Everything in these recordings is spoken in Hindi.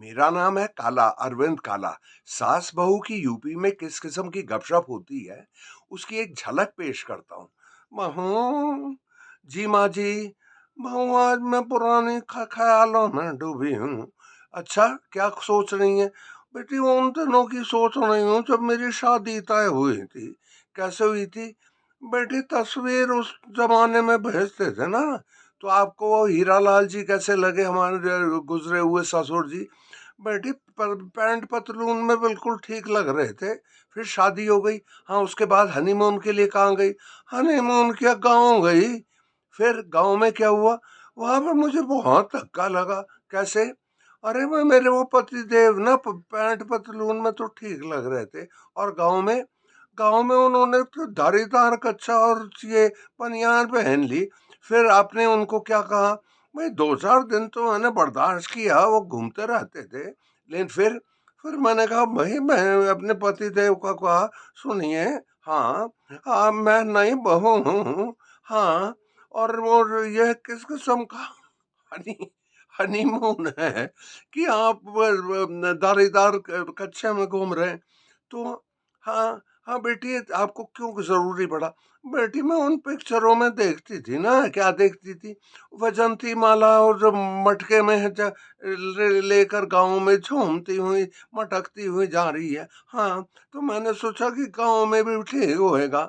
मेरा नाम है काला, अरविंद काला। सास बहू की यूपी में किस किस्म की गपशप होती है, उसकी एक झलक पेश करता हूँ। बहू, जी माँ जी, बहू आज मैं पुराने ख्यालों में डूबी हूँ। अच्छा, क्या सोच रही हैं? बेटी उन दिनों की सोच रही हूँ जब मेरी शादी तय हुई थी। कैसे हुई थी? बेटी तस्वीर उस जमाने में भेजते थे ना, तो आपको वो हीरा लाल जी कैसे लगे, हमारे गुजरे हुए ससुर जी? बेटी पैंट पतलून में बिल्कुल ठीक लग रहे थे। फिर शादी हो गई। हाँ, उसके बाद हनीमून के लिए कहाँ गई? हनीमून क्या, गाँव गई। फिर गाँव में क्या हुआ? वहां पर मुझे बहुत धक्का लगा। कैसे? अरे मैं, मेरे वो पति देव ना पैंट पतलून में तो ठीक लग रहे थे, और गांव में उन्होंने तो धारीदार कच्छा और ये बनियान पहन ली। फिर आपने उनको क्या कहा? भाई 2-4 दिन तो मैंने बर्दाश्त किया, वो घूमते रहते थे। लेकिन फिर मैंने कहा, भाई मैं अपने पति देव का कहा, सुनिए, हाँ, मैं नई बहू हूँ, हाँ, और वो ये किस किस्म का हनी हनीमून है कि आप दारीदार कच्छे में घूम रहे हैं? तो हाँ, हाँ बेटी, आपको क्यों जरूरी पड़ा? बेटी मैं उन पिक्चरों में देखती थी ना। क्या देखती थी? वजंती माला, और जो मटके में लेकर गांव में झूमती हुई, मटकती हुई जा रही है। हाँ, तो मैंने सोचा कि गांव में भी ठीक होएगा।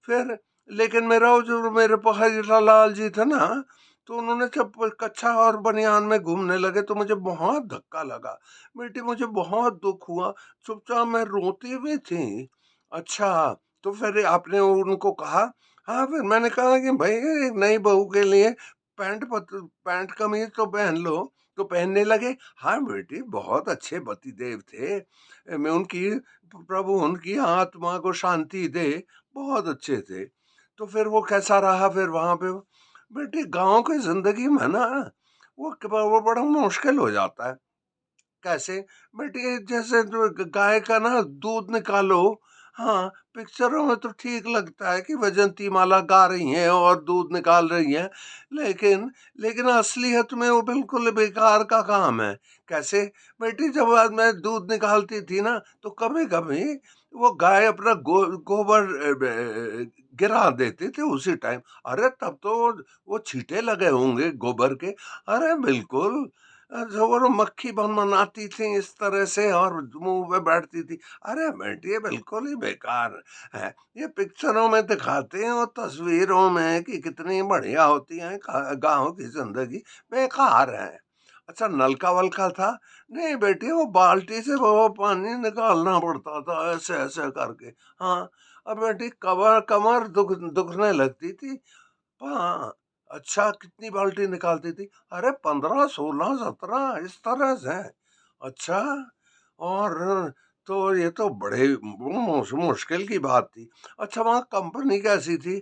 फिर लेकिन मेरा वो जो मेरे पहाड़ी लाल जी थे ना, तो उन्होंने जब कच्छा और बनियान में घूमने लगे तो मुझे बहुत धक्का लगा। बेटी मुझे बहुत दुख हुआ, चुपचाप मैं रोती भी थी। अच्छा, तो फिर आपने उनको कहा? हाँ, फिर मैंने कहा कि भाई एक नई बहू के लिए पैंट कमीज तो पहन लो। तो पहनने लगे। हाँ बेटी, बहुत अच्छे पति देव थे। मैं उनकी, प्रभु उनकी आत्मा को शांति दे, बहुत अच्छे थे। तो फिर वो कैसा रहा फिर वहां पे? बेटी गांव की जिंदगी में ना, वो बड़ा मुश्किल हो जाता है। कैसे? बेटी जैसे जो गाय का ना दूध निकालो। हाँ, पिक्चरों में तो ठीक लगता है कि वैजंती माला गा रही हैं और दूध निकाल रही हैं, लेकिन लेकिन असलियत में वो बिल्कुल बेकार का काम है। कैसे? बेटी जब आज मैं दूध निकालती थी ना, तो कभी कभी वो गाय अपना गोबर गिरा देती थी उसी टाइम। अरे तब तो वो छींटे लगे होंगे गोबर के। अरे बिल्कुल। और मक्खी बनाती थी इस तरह से और मुंह पे बैठती थी। अरे बेटी, ये बिल्कुल ही बेकार है। ये पिक्चरों में दिखाते हैं और तस्वीरों में कि कितनी बढ़िया होती है गांव की जिंदगी, बेकार है। अच्छा, नलका वलका था? नहीं बेटी, वो बाल्टी से वो पानी निकालना पड़ता था, ऐसे ऐसे करके। हाँ। अब बेटी कमर कमर दुखने लगती थी। हाँ। अच्छा, कितनी बाल्टी निकालती थी? अरे 15, 16, 17 इस तरह से। अच्छा। और तो ये तो बड़े मुश्किल की बात थी। अच्छा, वहाँ कंपनी कैसी थी?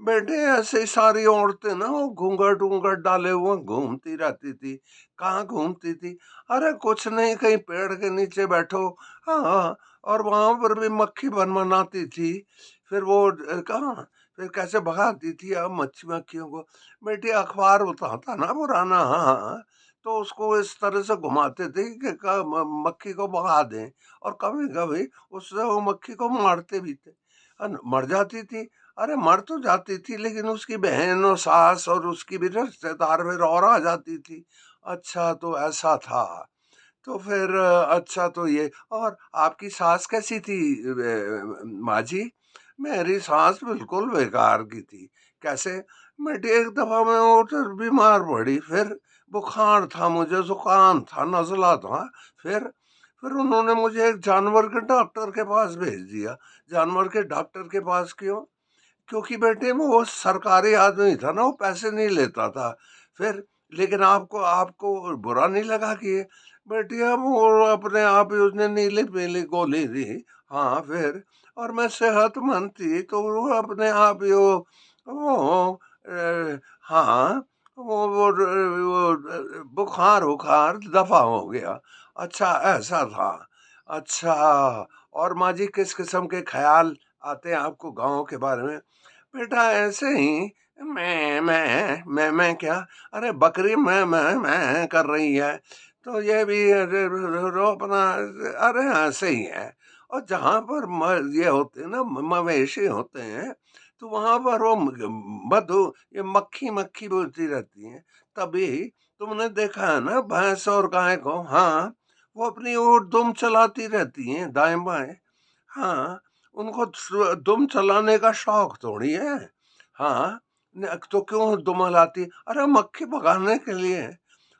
बेटे ऐसे ही सारी औरतें ना वो घूंघट ऊंघट डाले हुए घूमती रहती थी। कहाँ घूमती थी? अरे कुछ नहीं, कहीं पेड़ के नीचे बैठो। हाँ। और वहां पर भी मक्खी बन बनाती थी। फिर वो कहाँ, फिर कैसे भगाती थी अब मच्छी मक्खियों को? बेटी अखबार होता था ना पुराना, हाँ, तो उसको इस तरह से घुमाते थे कि मक्खी को भगा दें। और कभी कभी उससे वो मक्खी को मारते भी थे। मर जाती थी। अरे मर तो जाती थी, लेकिन उसकी बहन और सास और उसकी भी रिश्तेदार फिर और आ जाती थी। अच्छा, तो ऐसा था। तो फिर अच्छा, तो ये, और आपकी सास कैसी थी माँ जी? मेरी सास बिल्कुल बेकार की थी। कैसे? बेटी एक दफा मैं उधर बीमार पड़ी, फिर बुखार था, मुझे जुकाम था, नजला था। फिर फिर उन्होंने मुझे एक जानवर के डॉक्टर के पास भेज दिया। जानवर के डॉक्टर के पास क्यों? क्योंकि बेटे वो सरकारी आदमी था ना, वो पैसे नहीं लेता था। फिर लेकिन आपको आपको बुरा नहीं लगा कि बेटी अब वो अपने आप ही उसने नीली पीली गोली दी। हाँ, फिर और मैं सेहतमंद थी तो वो अपने आप ही वो हाँ, बुखार बुखार दफा हो गया। अच्छा, ऐसा था। अच्छा, और माँ जी किस किस्म के ख्याल आते हैं आपको गाँव के बारे में? बेटा ऐसे ही, मैं क्या? अरे बकरी मैं कर रही है, तो ये भी अरे रो अपना अरे ऐसे ही है। और जहाँ पर ये होते हैं ना मवेशी होते हैं, तो वहां पर वो मधु ये मक्खी मक्खी बोलती रहती है। तभी तुमने देखा है ना भैंस और गाय को, हाँ, वो अपनी ओर दुम चलाती रहती हैं दाएं बाएं। हाँ, उनको दुम चलाने का शौक थोड़ी है। हाँ, तो क्यों दुम लाती? अरे मक्खी भगाने के लिए।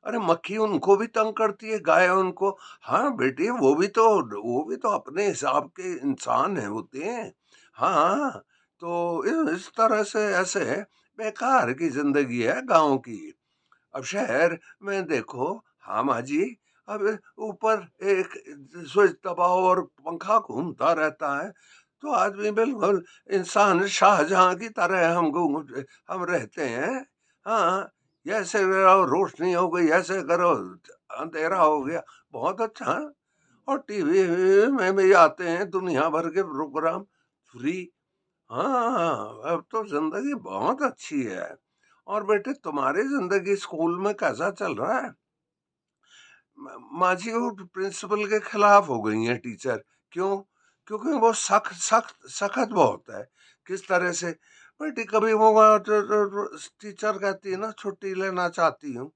अरे मक्खी उनको भी तंग करती है, गाय उनको। हाँ बेटी, वो भी तो अपने हिसाब के इंसान है होते हैं। हाँ, तो इस तरह से ऐसे बेकार की जिंदगी है गांव की। अब शहर में देखो, हाँ माँ जी, अब ऊपर एक स्विच दबाओ और पंखा घूमता रहता है, तो आदमी बिल्कुल इंसान शाहजहां की तरह हम रहते हैं। हाँ, ऐसे रहो, रोशनी हो गई, ऐसे करो, अंधेरा हो गया, बहुत अच्छा। और टीवी में भी आते हैं दुनिया भर के प्रोग्राम फ्री। हाँ, अब तो जिंदगी बहुत अच्छी है। और बेटे, तुम्हारी जिंदगी स्कूल में कैसा चल रहा है? माँ जी, वो प्रिंसिपल के खिलाफ हो गई हैं टीचर। क्यों? क्योंकि वो सख्त सख्त सख्त बहुत है। किस तरह से? बेटी, कभी वो टीचर कहती है ना छुट्टी लेना चाहती हूँ,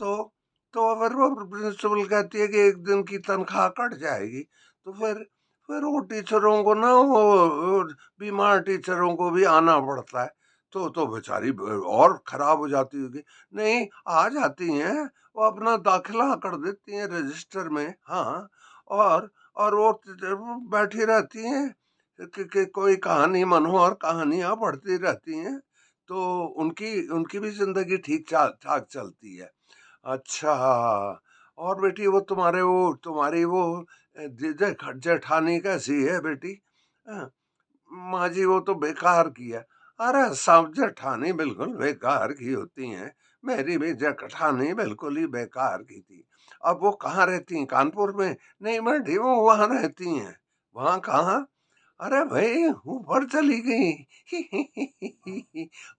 तो अगर वो प्रिंसिपल कहती है कि एक दिन की तनख्वाह कट जाएगी, तो फिर वो टीचरों को ना वो बीमार टीचरों को भी आना पड़ता है। तो बेचारी और खराब हो जाती होगी। नहीं, आ जाती हैं, वो अपना दाखिला कर देती हैं रजिस्टर में। हाँ, और वो बैठी रहती हैं कि कोई कहानी मनोहर कहानियां पढ़ती रहती हैं। तो उनकी उनकी भी जिंदगी ठीक ठाक चलती है। अच्छा, और बेटी, वो तुम्हारी वो जेठानी कैसी है बेटी? हाँ, माँ जी, वो तो बेकार की है। अरे सब जेठानी बिल्कुल बेकार की होती हैं। मेरी भी जेठानी बिल्कुल ही बेकार की थी। अब वो कहाँ रहती हैं? कानपुर में? नहीं बेटी, वो वहाँ रहती हैं। वहाँ कहाँ? अरे भाई, ऊपर चली गई।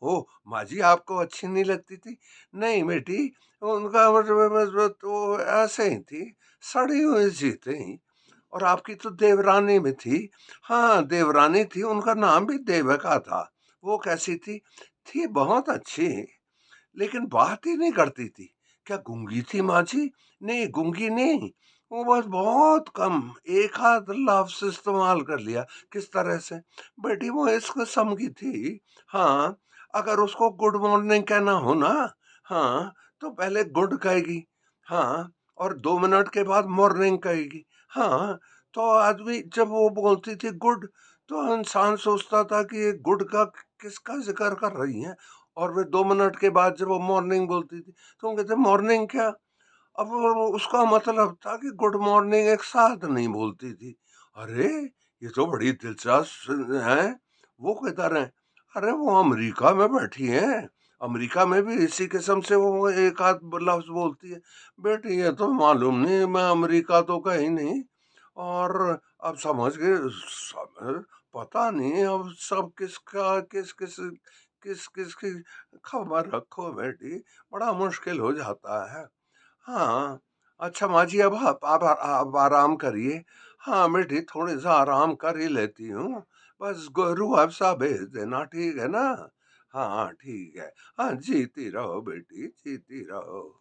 ओ माँ जी, आपको अच्छी नहीं लगती थी? नहीं बेटी, उनका मतलब बस तो ऐसे ही थी, सड़ी हुई सी थी। और आपकी तो देवरानी भी थी। हाँ, देवरानी थी, उनका नाम भी देवका था। वो कैसी थी? थी बहुत अच्छी, लेकिन बात ही नहीं करती थी। क्या गूंगी थी माँ जी? नहीं, गूंगी नहीं, वो बस बहुत कम एक आध लफ्ज इस्तेमाल कर लिया। किस तरह से? बेटी, वो इस किस्म की थी। हाँ, अगर उसको गुड मॉर्निंग कहना हो ना, हाँ, तो पहले गुड कहेगी। हाँ, और 2 मिनट के बाद मॉर्निंग कहेगी। हाँ, तो आदमी जब वो बोलती थी गुड, तो इंसान सोचता था कि ये गुड का किसका जिक्र कर रही है। और वे 2 मिनट के बाद जब वो मॉर्निंग बोलती थी, तो हम कहते मॉर्निंग क्या? अब वो उसका मतलब था कि गुड मॉर्निंग एक साथ नहीं बोलती थी। अरे, ये तो बड़ी दिलचस्प है। वो कहता रहे, अरे वो अमेरिका में बैठी है, अमेरिका में भी इसी किस्म से वो एक आध लफ्ज बोलती है। बेटी, ये तो मालूम नहीं, मैं अमेरिका तो कहीं नहीं। और अब समझ गए, पता नहीं अब सब किसका किस किस की खबर रखो बेटी, बड़ा मुश्किल हो जाता है। हाँ, अच्छा माँ जी, अब आप आराम करिए। हाँ बेटी, थोड़ी सा आराम कर ही लेती हूँ। बस रूह अफ़ज़ा भेज देना, ठीक है ना? हाँ ठीक है। हाँ, जीती रहो बेटी, जीती रहो।